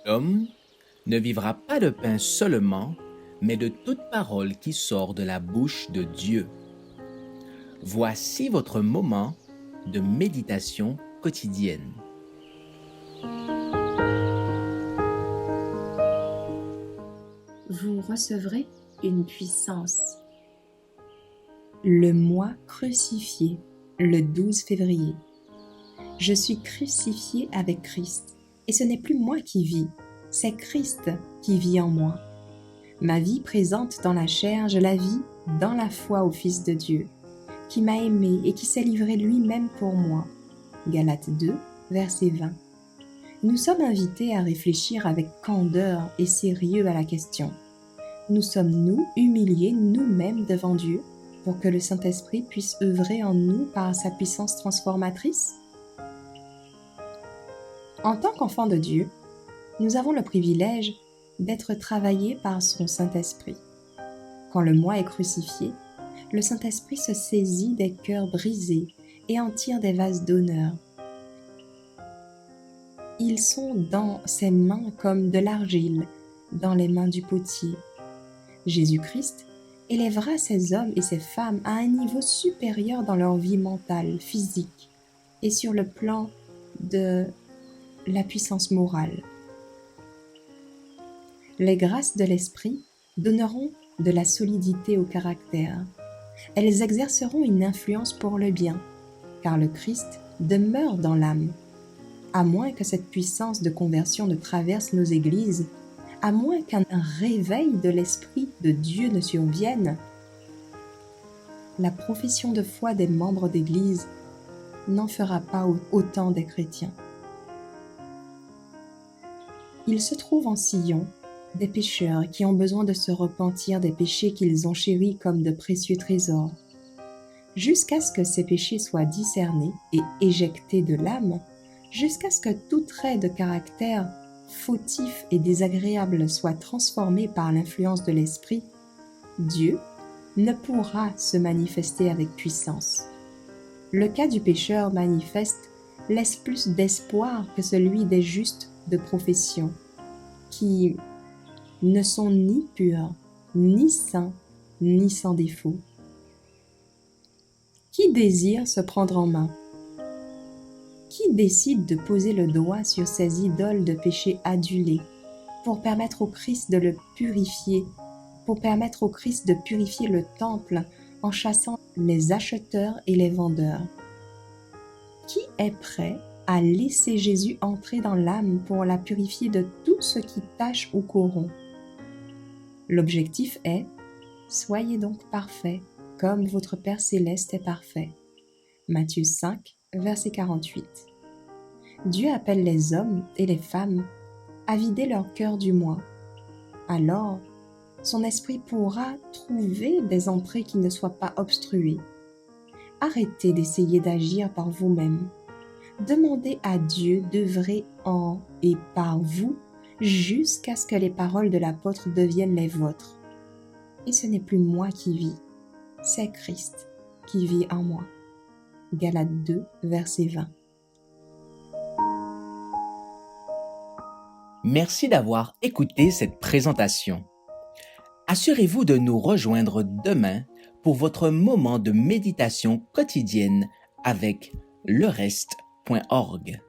L'homme ne vivra pas de pain seulement, mais de toute parole qui sort de la bouche de Dieu. Voici votre moment de méditation quotidienne. Vous recevrez une puissance. Le mois crucifié, le 12 février. Je suis crucifié avec Christ, et ce n'est plus moi qui vis, c'est Christ qui vit en moi. Ma vie présente dans la chair, je la vis dans la foi au Fils de Dieu, qui m'a aimé et qui s'est livré lui-même pour moi. Galates 2, verset 20. Nous sommes invités à réfléchir avec candeur et sérieux à la question. Nous sommes-nous humiliés nous-mêmes devant Dieu pour que le Saint-Esprit puisse œuvrer en nous par sa puissance transformatrice? En tant qu'enfants de Dieu, nous avons le privilège d'être travaillés par son Saint-Esprit. Quand le moi est crucifié, le Saint-Esprit se saisit des cœurs brisés et en tire des vases d'honneur. Ils sont dans ses mains comme de l'argile dans les mains du potier. Jésus-Christ élèvera ces hommes et ces femmes à un niveau supérieur dans leur vie mentale, physique et sur le plan de la puissance morale. Les grâces de l'Esprit donneront de la solidité au caractère. Elles exerceront une influence pour le bien, car le Christ demeure dans l'âme. À moins que cette puissance de conversion ne traverse nos églises, à moins qu'un réveil de l'Esprit de Dieu ne survienne, la profession de foi des membres d'Église n'en fera pas autant des chrétiens. Il se trouve en Sion des pécheurs qui ont besoin de se repentir des péchés qu'ils ont chéris comme de précieux trésors. Jusqu'à ce que ces péchés soient discernés et éjectés de l'âme, jusqu'à ce que tout trait de caractère fautif et désagréable soit transformé par l'influence de l'Esprit, Dieu ne pourra se manifester avec puissance. Le cas du pécheur manifeste laisse plus d'espoir que celui des justes de profession, qui ne sont ni purs, ni saints, ni sans défaut. Qui désire se prendre en main? Qui décide de poser le doigt sur ces idoles de péché adulés pour permettre au Christ de le purifier, pour permettre au Christ de purifier le temple en chassant les acheteurs et les vendeurs? Qui est prêt à laisser Jésus entrer dans l'âme pour la purifier de tout ce qui tâche ou corrompt? L'objectif est « Soyez donc parfaits, comme votre Père céleste est parfait ». Matthieu 5, verset 48. Dieu appelle les hommes et les femmes à vider leur cœur du moi. Alors, son esprit pourra trouver des entrées qui ne soient pas obstruées. Arrêtez d'essayer d'agir par vous-même. Demandez à Dieu d'œuvrer en et par vous jusqu'à ce que les paroles de l'apôtre deviennent les vôtres. Et ce n'est plus moi qui vis, c'est Christ qui vit en moi. Galates 2, verset 20. Merci d'avoir écouté cette présentation. Assurez-vous de nous rejoindre demain pour votre moment de méditation quotidienne avec lereste.org.